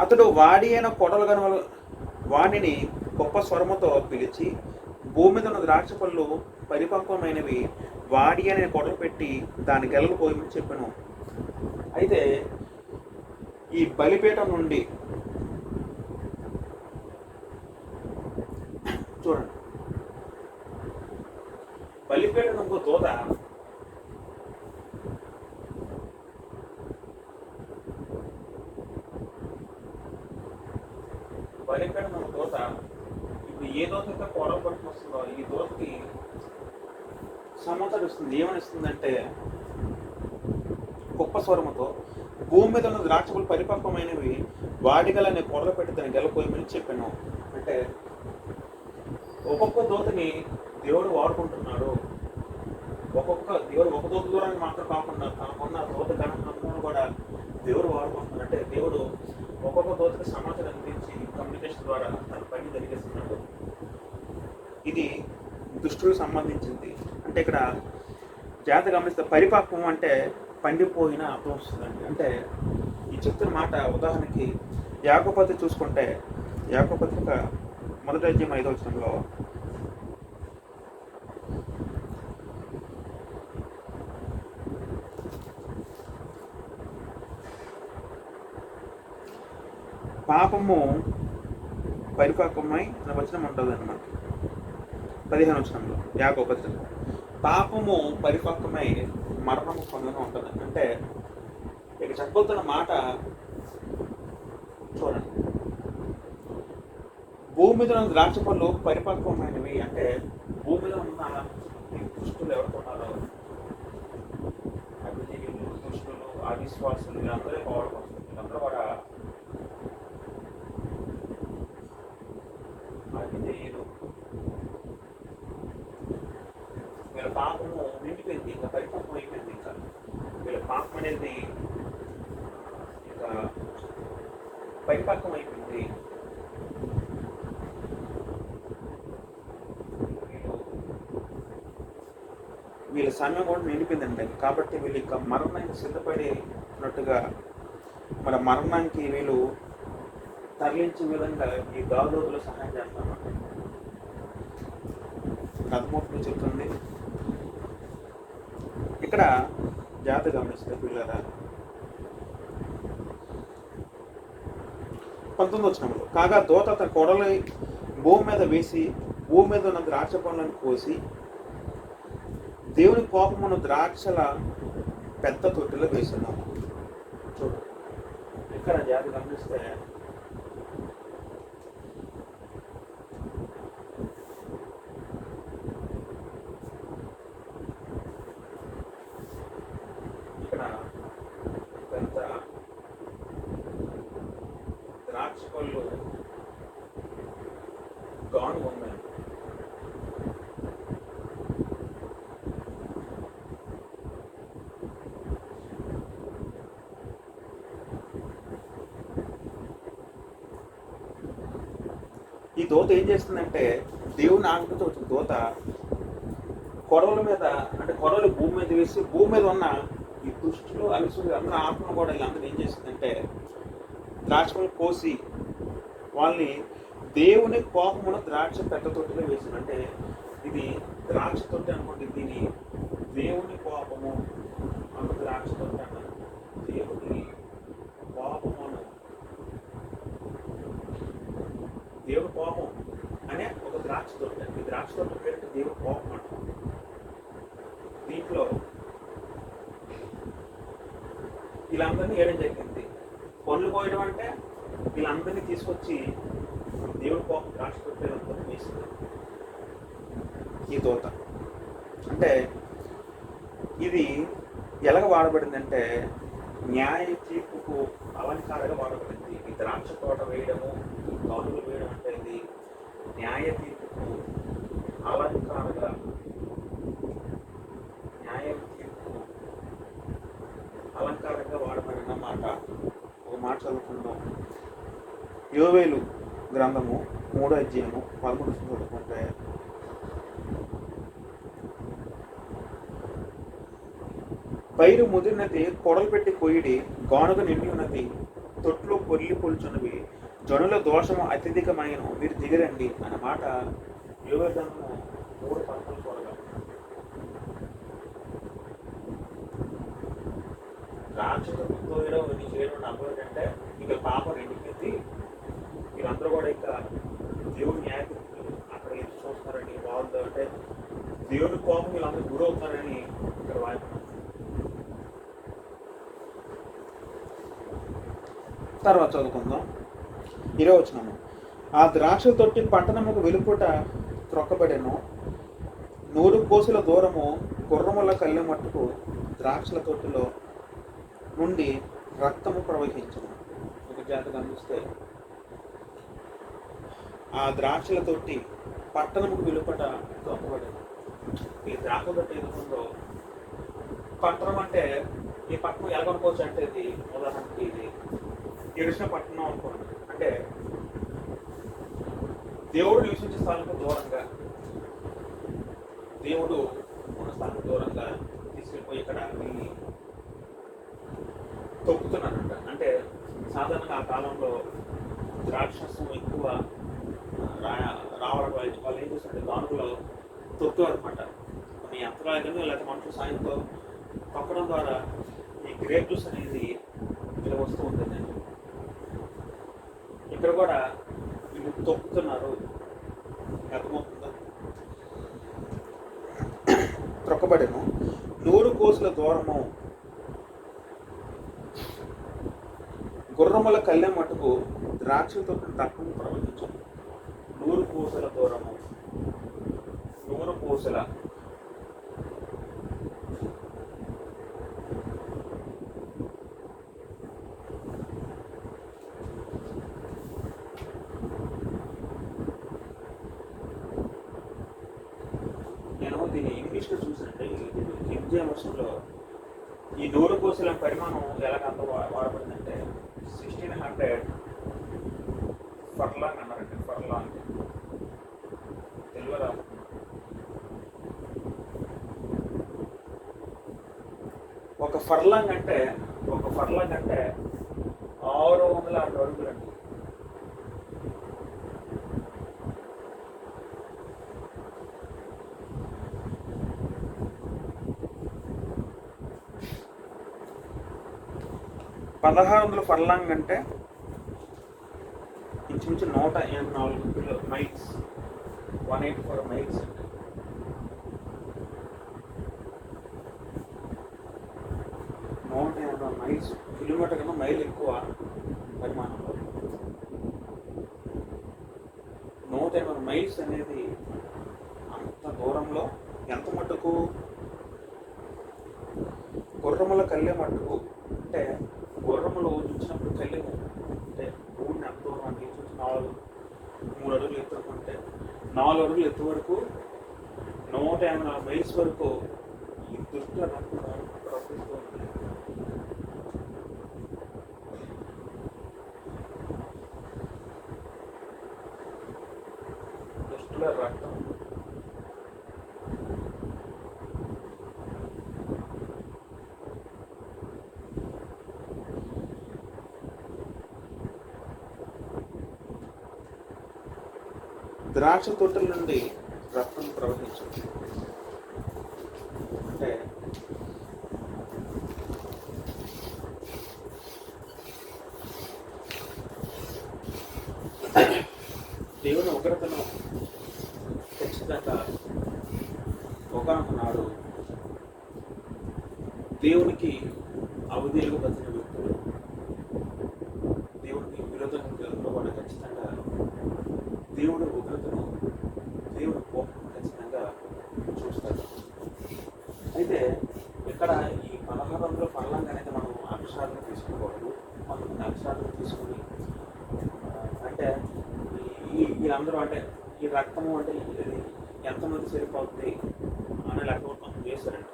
A: అతడు వాడి అయిన కొడలు గనుల వాణిని గొప్ప స్వరముతో పిలిచి, భూమి మీద ఉన్న ద్రాక్ష పళ్ళు పరిపక్వమైనవి, వాడి అనే కొడలు పెట్టి దాని గెలలు పోయమని చెప్పాను. అయితే ఈ బలిపీఠం నుండి చూడండి, బలిపీఠం ఇంకో దోత బలిపీఠం ఒక దోత ఇప్పుడు ఏ దోత అయితే కోడలు పట్టుకుని వస్తుందో ఈ దోతకి సమాచారం ఇస్తుంది. ఏమని ఇస్తుందంటే, గొప్ప స్వరముతో భూమి మీద ఉన్న ద్రాక్షలు పరిపక్వమైనవి, వాడిగలనే కొడలు పెట్టి దాన్ని గెలపోయమని చెప్పాను. అంటే ఒక్కొక్క దోతని దేవుడు వాడుకుంటున్నాడు. దేవుడు ఒక దోత దూరానికి మాత్రం కాకుండా తనకున్న దోత గణను కూడా దేవుడు వాడుకుంటున్నాడు. అంటే దేవుడు ఒక్కొక్క దోతకి సమాచారం అందించి కమ్యూనికేషన్ ద్వారా తన పని జరిగిస్తున్నాడు. ఇది దుష్టులకు సంబంధించింది. అంటే ఇక్కడ జాగ్రత్త గమనిస్తే, పరిపక్వం అంటే పండిపోయిన అర్థం వస్తుందండి. అంటే ఈ చెప్తున్న మాట ఉదాహరణకి యాకోబు పత్రిక చూసుకుంటే, యాకోబు పత్రిక 1వ అధ్యాయం 5వ వచనంలో, పాపము పరిపక్వమై అనే వచనం ఉంటుంది అన్నమాట. 15వ వచనంలో యాకోబు పత్రిక, పాపము పరిపక్వమై మరణము పొందడం ఉంటుంది. అంటే ఇక చెప్పబోతున్న మాట చూడండి, భూమి మీద ఉన్న ద్రాక్ష పళ్ళు పరిపక్వమైనవి. అంటే భూమిలో ఉన్న దుష్టులు ఎవరుకున్నారో, అభిజీవులు, దుష్టులు, అవిశ్వాసులు, వీళ్ళందరూ పోవడం వస్తుంది. వీళ్ళందరూ కూడా అభిజీయులు. వీళ్ళ పాపము నిండిపోయింది, ఇంకా పరిపక్వం అయిపోయింది. ఇంకా వీళ్ళ పాపం అనేది ఇంకా పరిపక్వం అయిపోయింది. వీళ్ళ సమయం కూడా నిండిపోయిందండి. కాబట్టి వీళ్ళు ఇంకా మరణానికి సిద్ధపడినట్టుగా, మన మరణానికి వీళ్ళు తరలించే విధంగా ఈ దావీదులో సహాయం చేస్తామన్నమాట. అర్థమవుతుంది చెప్తుంది. ఇక్కడ జాగ్రత్త గమనిస్తే పిల్లరా, 19వ వచనంలో, కాగా దోత తన కొడలి భూమి మీద వేసి భూమి మీద ఉన్న ద్రాక్ష పండ్లను కోసి దేవుని కోపమున్న ద్రాక్షల పెద్ద తొట్టిలో వేస్తున్నాం. చూడు, ఇక్కడ జాగ్రత్త గమనిస్తే, ఇక్కడ పెద్ద ద్రాక్ష పళ్ళు గాను ఉన్నాయి. ఈ దోత ఏం చేస్తుందంటే, దేవుని ఆజ్ఞతో వచ్చిన దోత కొడవల మీద, అంటే కొడవలు భూమి మీద వేసి భూమి మీద ఉన్న ఈ దుష్టులు అలిసులు అందరూ ఆత్మ కూడా వీళ్ళందరూ ఏం చేసిందంటే ద్రాక్షలు కోసి వాళ్ళని దేవుని కోపమున ద్రాక్ష పెద్ద తొట్టిలో వేసింది. అంటే ఇది ద్రాక్ష తొట్టి అనుకోండి, దీని దేవుని కోపము అన్న ద్రాక్ష తొట్టి అన్నారు. దేవుని కోపమును, దేవుని కోపం అనే ఒక ద్రాక్ష తొట్టి. ఈ ద్రాక్ష తొట్టి పేరు దేవుని కోపం అంటారు. దీంట్లో వీళ్ళందరినీ వేయడం జరిగింది. పనులు పోయడం అంటే వీళ్ళందరినీ తీసుకొచ్చి దేవుడి కోపం ద్రాక్ష తొట్టేలందరినీ వేసింది ఈ దూత. అంటే ఇది ఎలాగ వాడబడిందంటే న్యాయ తీర్పుకు అలంకారంగా వాడబడింది. ఈ ద్రాక్ష తోట వేయడము, గానుగలు వేయడం అంటే ఇది న్యాయ తీర్పుకు అలంకారంగా, న్యాయ తీర్పుకు అలంకారంగా వాడబడిన మాట. ఒక మాట చదువుకుందాం. యోవేలు గ్రంథము 3వ అధ్యాయము 13 చదువుకుంటే, పైరు ముదిరినది కొడలు పెట్టి కొయ్యిడి, గానుగ నిండి ఉన్నది, తొట్లు పొల్లి పొలుచున్నవి, జనుల దోషము అత్యధికమైన, మీరు దిగరండి అన్న మాట యోవేలు గ్రంథము 3:13 చూడగా. రాక్షసు తోయడం ఇవన్నీ చేయడం అర్థం ఏంటంటే ఇక పాపం ఎండిపోయింది, వీళ్ళందరూ కూడా ఇంకా దేవుడి న్యాయతీర్పులు అక్కడ ఎదురు చూస్తున్నారని, వాళ్ళు అంటే దేవుడి కోపం వీళ్ళందరూ గురవుతున్నారని ఇక్కడ వాయిస్తున్నారు. తర్వాత చదువుకుందాం 20వ వచనము. ఆ ద్రాక్ష తొట్టి పట్టణముకు వెలుపుట త్రొక్కబడెను, 100 కోసుల దూరము గుర్రముల కళ్ళె మట్టుకు ద్రాక్షల తొట్టిలో నుండి రక్తము ప్రవహించును. ఒక జాతి గమనిస్తే ఆ ద్రాక్షల తొట్టి పట్టణముకు వెలుపట త్రొక్కబడెను. ఈ ద్రాక్ష తొట్టి ఎదుగుందో పట్టణం అంటే ఈ పట్టణం ఎలా అనుకోవచ్చు అంటే ఇది ఉదాహరణకి ఇది ఎరుసిన పట్టణం అనుకోండి. అంటే దేవుడు నివసించే స్థానంలో దూరంగా, దేవుడు ఉన్న స్థానం దూరంగా తీసుకెళ్ళిపోయి ఇక్కడ వీళ్ళని తొక్కుతున్నారంట. అంటే సాధారణంగా ఆ కాలంలో ద్రాక్షరసం ఎక్కువ రావడం వాళ్ళు ఏం చేస్తుంటే గానుగులో తొక్కేవారు అనమాట. కొన్ని యంత్రాలు లేకపోతే మనుషుల సాయంతో తొక్కడం ద్వారా ఈ గ్రేప్ జ్యూస్ అనేది ఇలా వస్తూ ఉంటుంది. ఇక్కడ కూడా వీళ్ళు తొక్కుతున్నారు, అర్థమవుతుందా? త్రొక్కబడెను, 100 కోసుల దూరము గుర్రముల కళ్ళె మటుకు ద్రాక్షలతో రక్తము ప్రవహించు. 100 కోసుల దూరము, 100 కోసుల నేను దీన్ని ఇంగ్లీష్లో చూసినట్టే కింగ్ వర్షన్లో ఈ 100 కోసుల పరిమాణం ఎలాగంత వాడబడిందంటే 1600 ఫర్లాంగ్ అన్నారంటే. ఫర్లాంగ్ తెలుగులో ఒక ఫర్లాంగ్ అంటే 660 అడుగులు అండి. $1600 ఫర్లాంగ్ అంటే ఇంచుమించు 184 మైల్స్, 184 మైల్స్ అంటే. మైల్స్ కిలోమీటర్ కన్నా మైల్ ఎక్కువ పరిమాణంలో. 180 మైల్స్ అనేది అంత దూరంలో ఎంత మట్టుకు గుర్రముల కళ్ళె మట్టుకు. అంటే గుర్రములు చూసినప్పుడు కళ్ళెము అంటే భూమిని ఎంత దూరం అంటే చూసి 3 అడుగులు ఎత్తుకుంటే 4 అడుగులు ఎత్తు వరకు 184 మైల్స్ వరకు ఈ దుష్ట రక్తం ప్రవహిస్తూ ఉంది. దుష్టుల రక్తం ద్రాక్ష తొట్టుల నుండి రక్తం ప్రవహించింది. అంటే దేవుని ఉగ్రతను ఖచ్చితంగా ఒకనొక నాడు దేవునికి అవధీలుగా బతికిన వ్యక్తులు, దేవునికి విరోధంగా కూడా ఖచ్చితంగా దేవుడు ఉగ్రతను, దేవుడు కోపం ఖచ్చితంగా చూస్తారు. అయితే ఇక్కడ ఈ 1600 పర్లంగా అయితే మనం అక్షరాలను తీసుకోకూడదు. కొంతమంది అక్షరాలను తీసుకుని అంటే వీళ్ళందరూ అంటే ఈ రక్తము అంటే ఇది ఎంతమంది సరిపోతుంది అనే లెక్క కొంచెం చేశారంట.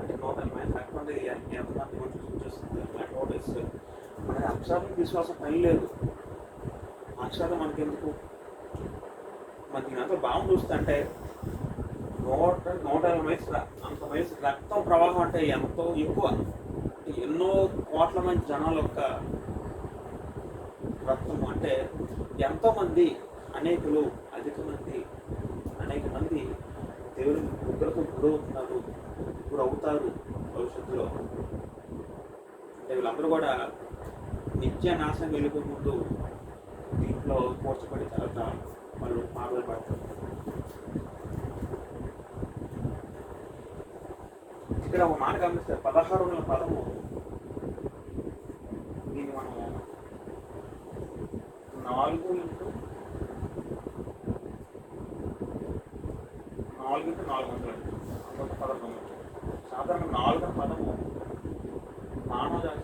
A: అంటే 180 రక్తం అంటే ఎంతమంది చూస్తుంది లెక్క వేస్తారు. మన అక్షరాలను తీసుకోవాల్సిన పని లేదు. అక్షరాలు మనకెందుకు? మరి దీనంతా బాగుంది చూస్తే అంటే 180 మైల్స్ అంత మైల్స్ రక్తం ప్రవాహం అంటే ఎంతో ఎక్కువ. ఎన్నో కోట్ల మంది జనాల యొక్క రక్తం అంటే ఎంతోమంది అధిక మంది దేవుడి ఉగ్రతకు గురవుతారు భవిష్యత్తులో. అంటే వీళ్ళందరూ కూడా నిత్య నాశనం వెళ్ళిపోయే ముందు దీంట్లో పోర్చబడి తర్వాత వాళ్ళు మాటలు పడతారు. ఇక్కడ ఒక మాట గమనిస్తే 16 పదము దీన్ని మనం 4x400 అంత పదం. సాధారణ 4 పదము మానవ జాతి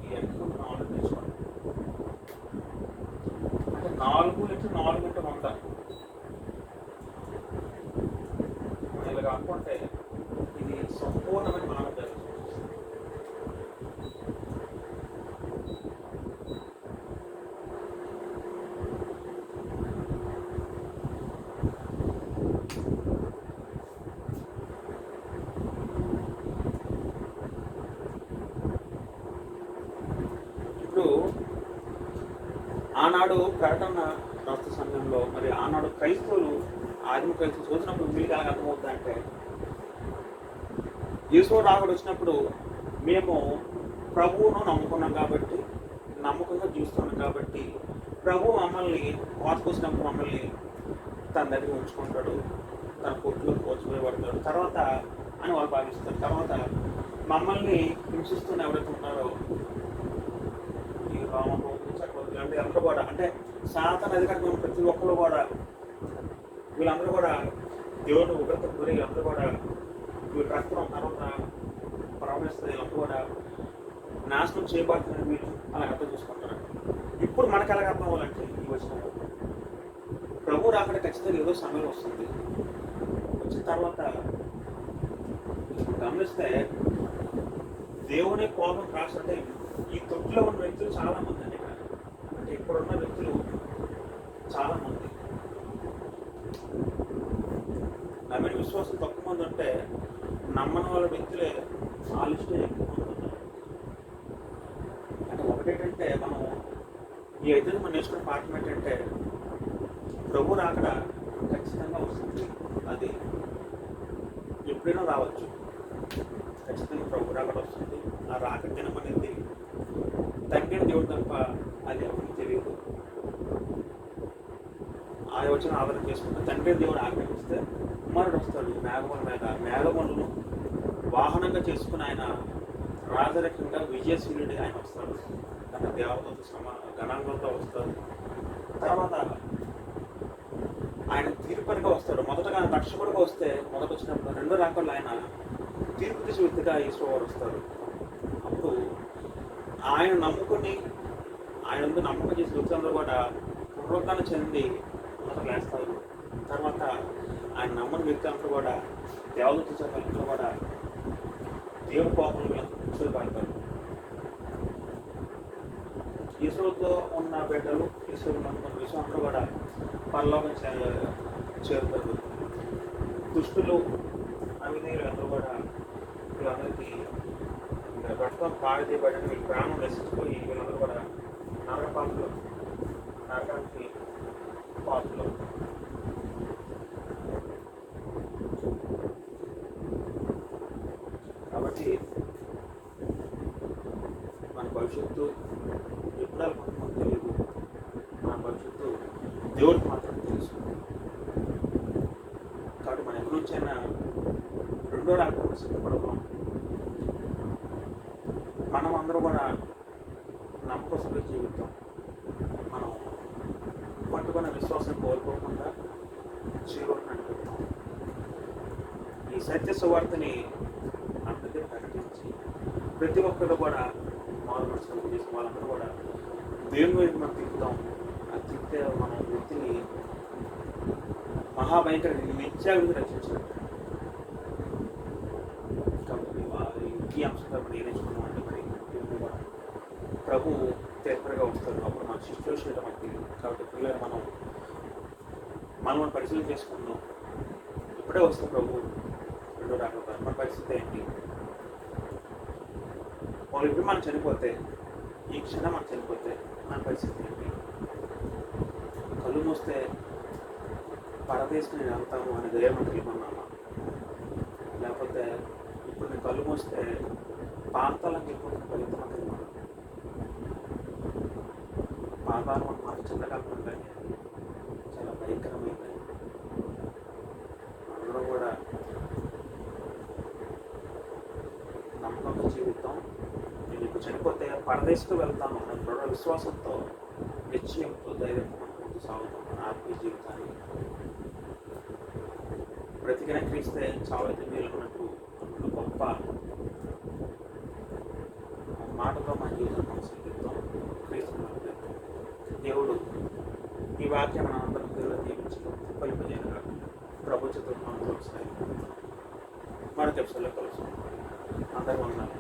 A: ఈ ఎంత 4 తీసుకోండి అంటే 4x400 ఇలాగ అనుకుంటే ఇది సంపూర్ణమైన మానవ జాతి. ఆనాడు ప్రకటన రాష్ట్ర సమయంలో మరి ఆనాడు క్రైస్తవులు ఆదిమ క్రైస్తవులు చూసినప్పుడు వీళ్ళకి ఎలా అర్థమవుతుందంటే యేసు రాకడ వచ్చినప్పుడు మేము ప్రభువును నమ్ముకున్నాం కాబట్టి, నమ్మకంగా జీవిస్తున్నాం కాబట్టి ప్రభు మమ్మల్ని వాడుకొచ్చినప్పుడు మమ్మల్ని తన దగ్గర ఉంచుకుంటాడు, తన కొట్టులో పోల్చిపోయబడతాడు తర్వాత అని వాళ్ళు భావిస్తారు. తర్వాత మమ్మల్ని హింసిస్తున్న ఎవరైతే ఉన్నారో ఈ రామను చక్రవర్తి అంటే అందరూ కూడా అంటే సాతాను అధికారం ప్రతి ఒక్కరు కూడా వీళ్ళందరూ కూడా దేవుని ఉగ్రత గురి అందరూ కూడా వీళ్ళు రక్తం తర్వాత ప్రవహిస్తుంది. వీళ్ళందరూ కూడా నాశనం చేయబడుతున్న వీళ్ళు అలా అర్థం చేసుకుంటారు. ఇప్పుడు మనకు ఎలాగ అర్థం అవ్వాలంటే ఈ వచ్చిన ప్రభు రాకడ ఖచ్చితంగా ఏదో సమయం వస్తుంది. వచ్చిన తర్వాత గమనిస్తే దేవుని కోపం కాస్తుంటే ఈ తొట్టులో ఉన్న వ్యక్తులు చాలా మంది అండి. అంటే ఇప్పుడున్న వ్యక్తులు చాలా మంది నమ్మిన విశ్వాసం తక్కువ మంది ఉంటే నమ్మని వాళ్ళ వ్యక్తులే ఆ లిస్టులో ఎక్కువ మంది ఉన్నారు. అంటే ఒకటేంటంటే మనం ఈ అయితే మనం నేర్చుకునే పాఠం ఏంటంటే ప్రభు రాకడ ఖచ్చితంగా వస్తుంది. అది ఎప్పుడైనా రావచ్చు. ఖచ్చితంగా ప్రభు రాకడ వస్తుంది. ఆ రాకడ దినం అనేది తండ్రి దేవుడు తప్ప అది ఎవరికి తెలియదు. ఆ యోచన ఆధారం చేసుకుంటే తండ్రి దేవుడు ఆజ్ఞాపిస్తే కుమారుడు వస్తాడు మేఘముల మీద, మేఘములను వాహనంగా చేసుకుని ఆయన రాజరకంగా విజయశీలుడి ఆయన వస్తాడు. తన దేవతతో గణాంగంతో వస్తాడు. తర్వాత ఆయన తీర్పునిగా వస్తాడు. మొదటగా ఆయన రక్షకుడిగా వస్తే మొదట వచ్చినప్పుడు రెండో రాకల్లో ఆయన తీర్పు తీసి వ్యక్తిగా ఈశ్వరు వస్తాడు. అప్పుడు ఆయన నమ్ముకుని ఆయన ముందు నమ్మకం చేసిన వ్యక్తులందరూ కూడా పునరుద్ధరణ చెంది మొదట లేస్తారు. తర్వాత ఆయన నమ్మని వ్యక్తులందరూ కూడా దేవదూత చర్యలందరూ కూడా దేవుని కోపంలో కూర్చోబడతారు. ఈశ్వరుతో ఉన్న బిడ్డలు ఈశ్వరుడు నమ్ముకున్న విషయం అందరూ కూడా పరలోకం చేరుతారు. దుష్టులు అవినీయులు అందరూ కూడా వీళ్ళందరికీ రక్తం పాడితేయబడిన వీళ్ళ ప్రాణం నశించిపోయి వీళ్ళందరూ కూడా నరకపాలు నరకానికి పాత్రలు. కాబట్టి మన భవిష్యత్తు ఎప్పుడు మనకు తెలియదు. మన భవిష్యత్తు దేవుడికి మాత్రం తెలుసు. కాబట్టి మనం ఎక్కడి నుంచైనా రెండో రాకుండా సిద్ధపడతాం. మనం అందరూ కూడా నమ్మకస్తులు జీవితం, మనం పట్టుకున్న విశ్వాసం కోల్పోకుండా చేరువని నడిపిస్తాం. ఈ సత్య సువార్తని అందరికీ ప్రకటించి ప్రతి ఒక్కరు కూడా మారు మనసులు చేసిన వాళ్ళందరూ కూడా దేవుని వైపు మనం తిప్పుతాం. అది తిప్పితే మనం వ్యక్తిని మహాభయంకర నిత్యాభివృద్ధి రక్షించాలి. కాబట్టి ఈ అంశంలో మనం ఏం నేర్చుకున్నామంటే మరి ప్రభు తేపరగా వస్తారు. అప్పుడు మన సిచ్యువేషన్ మనకు తెలియదు. కాబట్టి పిల్లలు మనం పరిశీలన చేసుకుందాం. ఇప్పుడే వస్తే ప్రభు రెండో రాకపోతే మన పరిస్థితి ఏంటి? వాళ్ళు ఇప్పుడు మనం చనిపోతే, ఈ క్షణం మనం చనిపోతే మన పరిస్థితి ఏంటి? కళ్ళు మూస్తే పరదేశం నేను వెళ్తాము అనే ధైర్యం వెళ్ళిపోన్నామా? లేకపోతే ఇప్పుడు నేను కళ్ళు మూస్తే పాతాలకు వెళ్ళిపోతున్న ఫలితం అంటే పాతాలు మనకు చిన్నకాలం ఉంటాయి, చాలా భయంకరమైనవి. అందరూ కూడా నమ్మకంగా జీవితం. నేను ఇప్పుడు చనిపోతే పరదేశంతో వెళ్తాను అనే దృఢ విశ్వాసంతో, నిశ్చయంతో, ధైర్యంతో మనం ముందు సాగుతాం మన ఆత్మీయ జీవితాన్ని. బ్రతికిన క్రీస్తే చావైతే మేలుకున్నట్టు గొప్ప మాటతో మన జీవితం కొనసాగిద్దాం. క్రీస్తు దేవుడు ఈ వాక్యం మన అందరం దేవుడు దీవించి ఫలింపజేయగా ప్రభుత్వం మనతో వస్తాయి. మరొక ఎపిసోడ్లో కలుసుకుంటాం. అందరూ ఉన్నారు.